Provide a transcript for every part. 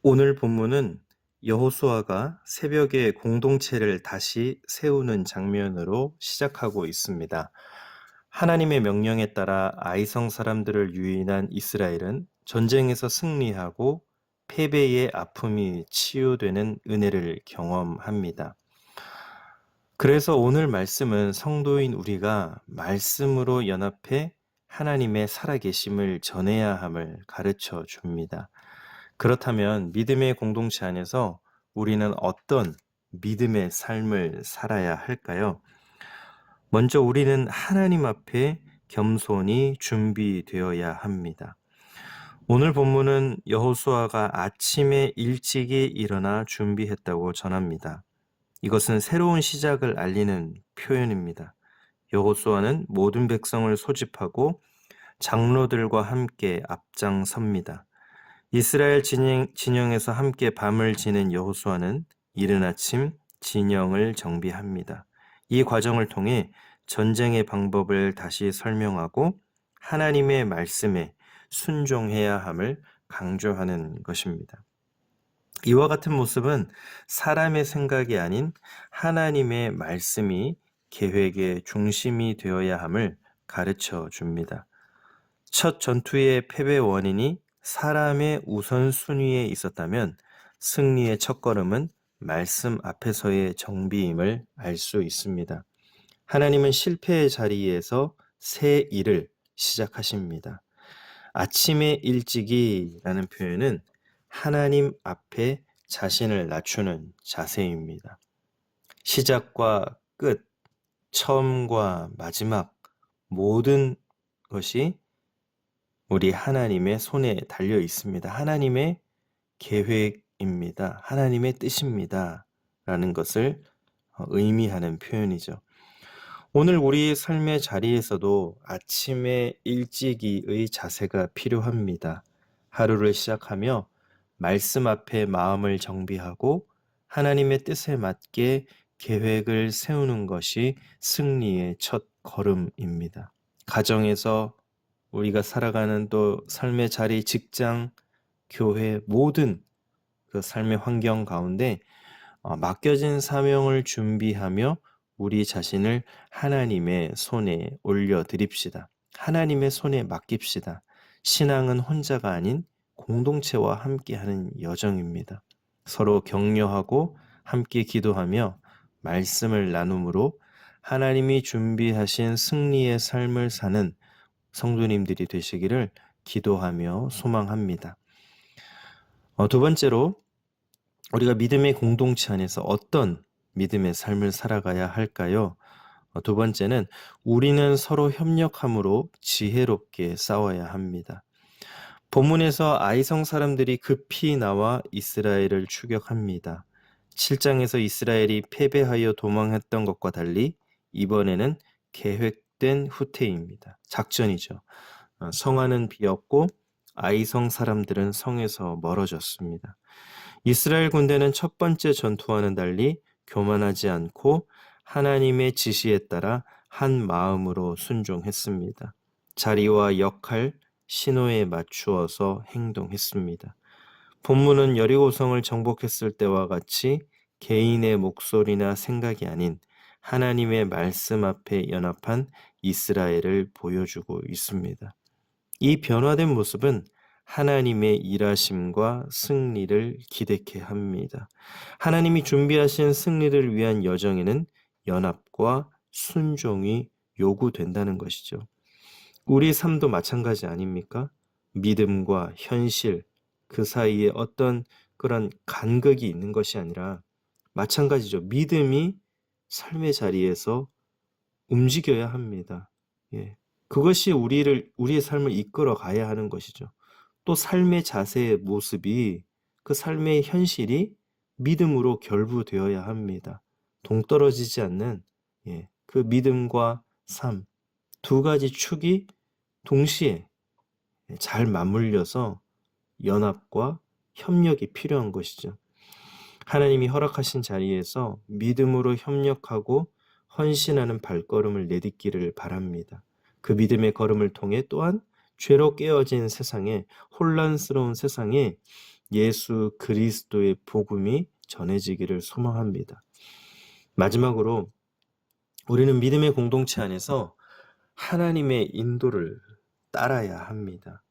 오늘 본문은 여호수아가 새벽에 공동체를 다시 세우는 장면으로 시작하고 있습니다. 하나님의 명령에 따라 아이성 사람들을 유인한 이스라엘은 전쟁에서 승리하고 패배의 아픔이 치유되는 은혜를 경험합니다. 그래서 오늘 말씀은 성도인 우리가 말씀으로 연합해 하나님의 살아계심을 전해야 함을 가르쳐 줍니다. 그렇다면 믿음의 공동체 안에서 우리는 어떤 믿음의 삶을 살아야 할까요? 먼저 우리는 하나님 앞에 겸손히 준비되어야 합니다. 오늘 본문은 여호수아가 아침에 일찍이 일어나 준비했다고 전합니다. 이것은 새로운 시작을 알리는 표현입니다. 여호수아는 모든 백성을 소집하고 장로들과 함께 앞장섭니다. 이스라엘 진영에서 함께 밤을 지낸 여호수아는 이른 아침 진영을 정비합니다. 이 과정을 통해 전쟁의 방법을 다시 설명하고 하나님의 말씀에 순종해야 함을 강조하는 것입니다. 이와 같은 모습은 사람의 생각이 아닌 하나님의 말씀이 계획의 중심이 되어야 함을 가르쳐 줍니다. 첫 전투의 패배 원인이 사람의 우선순위에 있었다면 승리의 첫걸음은 말씀 앞에서의 정비임을 알 수 있습니다. 하나님은 실패의 자리에서 새 일을 시작하십니다. 아침에 일찍이라는 표현은 하나님 앞에 자신을 낮추는 자세입니다. 시작과 끝, 처음과 마지막 모든 것이 우리 하나님의 손에 달려 있습니다. 하나님의 계획입니다. 하나님의 뜻입니다. 라는 것을 의미하는 표현이죠. 오늘 우리 삶의 자리에서도 아침에 일찍이의 자세가 필요합니다. 하루를 시작하며 말씀 앞에 마음을 정비하고 하나님의 뜻에 맞게 계획을 세우는 것이 승리의 첫 걸음입니다. 가정에서 우리가 살아가는 또 삶의 자리, 직장, 교회 모든 그 삶의 환경 가운데 맡겨진 사명을 준비하며 우리 자신을 하나님의 손에 올려드립시다. 하나님의 손에 맡깁시다. 신앙은 혼자가 아닌 공동체와 함께하는 여정입니다. 서로 격려하고 함께 기도하며 말씀을 나눔으로 하나님이 준비하신 승리의 삶을 사는 성도님들이 되시기를 기도하며 소망합니다. 두 번째로 우리가 믿음의 공동체 안에서 어떤 믿음의 삶을 살아가야 할까요? 두 번째는 우리는 서로 협력함으로 지혜롭게 싸워야 합니다. 본문에서 아이성 사람들이 급히 나와 이스라엘을 추격합니다. 7장에서 이스라엘이 패배하여 도망했던 것과 달리 이번에는 계획된 후퇴입니다. 작전이죠. 성안은 비었고 아이성 사람들은 성에서 멀어졌습니다. 이스라엘 군대는 첫 번째 전투와는 달리 교만하지 않고 하나님의 지시에 따라 한 마음으로 순종했습니다. 자리와 역할, 신호에 맞추어서 행동했습니다. 본문은 여리고성을 정복했을 때와 같이 개인의 목소리나 생각이 아닌 하나님의 말씀 앞에 연합한 이스라엘을 보여주고 있습니다. 이 변화된 모습은 하나님의 일하심과 승리를 기대케 합니다. 하나님이 준비하신 승리를 위한 여정에는 연합과 순종이 요구된다는 것이죠. 우리 삶도 마찬가지 아닙니까? 믿음과 현실, 그 사이에 어떤 그런 간극이 있는 것이 아니라 마찬가지죠. 믿음이 삶의 자리에서 움직여야 합니다. 예. 그것이 우리의 삶을 이끌어 가야 하는 것이죠. 또 삶의 자세의 모습이 그 삶의 현실이 믿음으로 결부되어야 합니다. 동떨어지지 않는 그 믿음과 삶, 두 가지 축이 동시에 잘 맞물려서 연합과 협력이 필요한 것이죠. 하나님이 허락하신 자리에서 믿음으로 협력하고 헌신하는 발걸음을 내딛기를 바랍니다. 그 믿음의 걸음을 통해 또한 죄로 깨어진 세상에, 혼란스러운 세상에 예수 그리스도의 복음이 전해지기를 소망합니다. 마지막으로 우리는 믿음의 공동체 안에서 하나님의 인도를 따라야 합니다.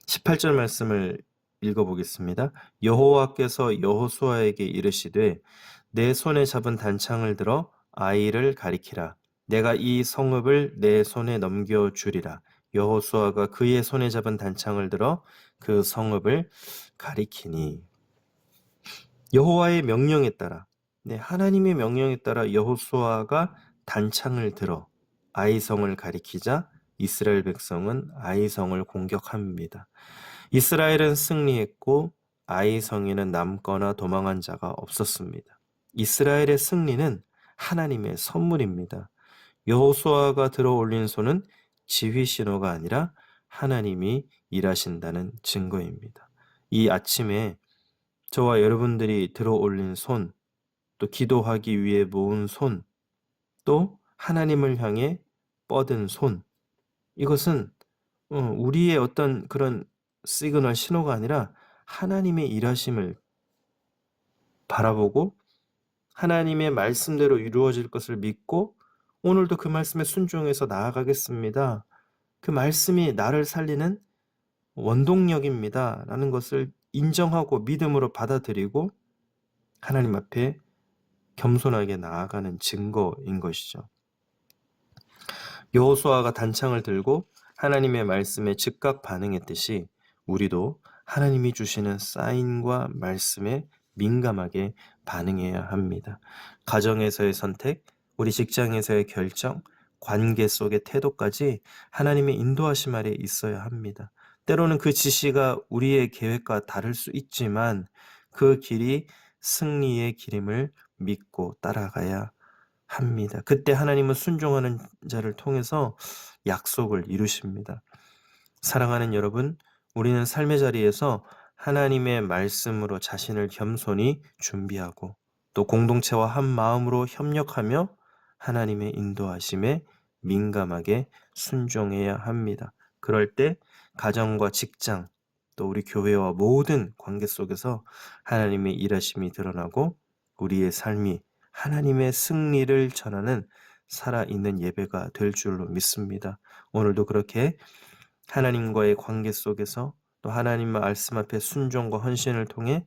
18절 말씀을 읽어보겠습니다. 여호와께서 여호수아에게 이르시되 내 손에 잡은 단창을 들어 아이를 가리키라. 내가 이 성읍을 내 손에 넘겨주리라. 여호수아가 그의 손에 잡은 단창을 들어 그 성읍을 가리키니. 여호와의 명령에 따라, 하나님의 명령에 따라 여호수아가 단창을 들어 아이성을 가리키자 이스라엘 백성은 아이성을 공격합니다. 이스라엘은 승리했고 아이성에는 남거나 도망한 자가 없었습니다. 이스라엘의 승리는 하나님의 선물입니다. 여호수아가 들어 올린 손은 지휘 신호가 아니라 하나님이 일하신다는 증거입니다. 이 아침에 저와 여러분들이 들어 올린 손, 또 기도하기 위해 모은 손, 또 하나님을 향해 뻗은 손, 이것은 우리의 어떤 그런 시그널 신호가 아니라 하나님의 일하심을 바라보고 하나님의 말씀대로 이루어질 것을 믿고 오늘도 그 말씀에 순종해서 나아가겠습니다. 그 말씀이 나를 살리는 원동력입니다. 라는 것을 인정하고 믿음으로 받아들이고 하나님 앞에 겸손하게 나아가는 증거인 것이죠. 여호수아가 단창을 들고 하나님의 말씀에 즉각 반응했듯이 우리도 하나님이 주시는 사인과 말씀에 민감하게 반응해야 합니다. 가정에서의 선택, 우리 직장에서의 결정, 관계 속의 태도까지 하나님의 인도하심 아래 있어야 합니다. 때로는 그 지시가 우리의 계획과 다를 수 있지만 그 길이 승리의 길임을 믿고 따라가야 합니다. 그때 하나님은 순종하는 자를 통해서 약속을 이루십니다. 사랑하는 여러분, 우리는 삶의 자리에서 하나님의 말씀으로 자신을 겸손히 준비하고 또 공동체와 한 마음으로 협력하며 하나님의 인도하심에 민감하게 순종해야 합니다. 그럴 때 가정과 직장, 또 우리 교회와 모든 관계 속에서 하나님의 일하심이 드러나고 우리의 삶이 하나님의 승리를 전하는 살아있는 예배가 될 줄로 믿습니다. 오늘도 그렇게 하나님과의 관계 속에서 또 하나님 말씀 앞에 순종과 헌신을 통해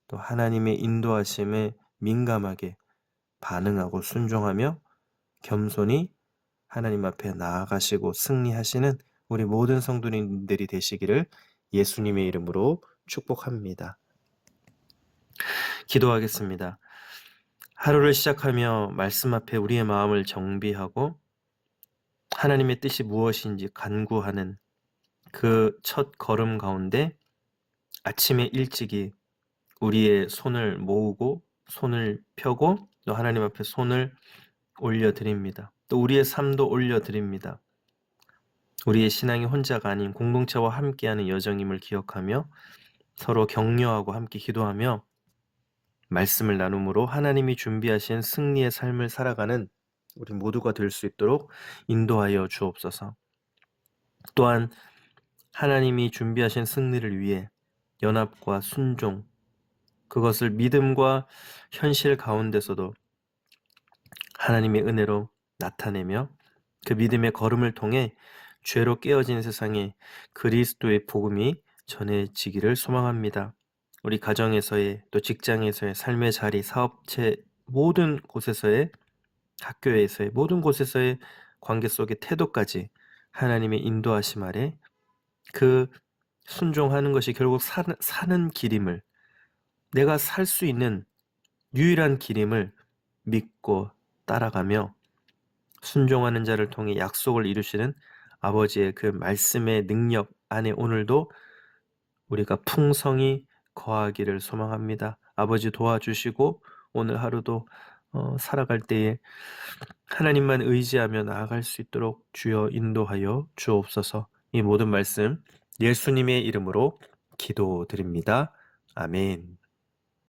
또 하나님의 인도하심에 민감하게 반응하고 순종하며 겸손히 하나님 앞에 나아가시고 승리하시는 우리 모든 성도님들이 되시기를 예수님의 이름으로 축복합니다. 기도하겠습니다. 하루를 시작하며 말씀 앞에 우리의 마음을 정비하고 하나님의 뜻이 무엇인지 간구하는 그 첫 걸음 가운데 아침에 일찍이 우리의 손을 모으고 손을 펴고 또 하나님 앞에 손을 올려드립니다. 또 우리의 삶도 올려드립니다. 우리의 신앙이 혼자가 아닌 공동체와 함께하는 여정임을 기억하며 서로 격려하고 함께 기도하며 말씀을 나눔으로 하나님이 준비하신 승리의 삶을 살아가는 우리 모두가 될 수 있도록 인도하여 주옵소서. 또한 하나님이 준비하신 승리를 위해 연합과 순종, 그것을 믿음과 현실 가운데서도 하나님의 은혜로 나타내며 그 믿음의 걸음을 통해 죄로 깨어진 세상에 그리스도의 복음이 전해지기를 소망합니다. 우리 가정에서의 또 직장에서의 삶의 자리, 사업체 모든 곳에서의 학교에서의 모든 곳에서의 관계 속의 태도까지 하나님의 인도하심 아래 그 순종하는 것이 결국 사는 길임을 내가 살 수 있는 유일한 길임을 믿고 따라가며 순종하는 자를 통해 약속을 이루시는 아버지의 그 말씀의 능력 안에 오늘도 우리가 풍성히 거하기를 소망합니다. 아버지 도와주시고 오늘 하루도 살아갈 때에 하나님만 의지하며 나아갈 수 있도록 주여 인도하여 주옵소서. 이 모든 말씀 예수님의 이름으로 기도드립니다. 아멘.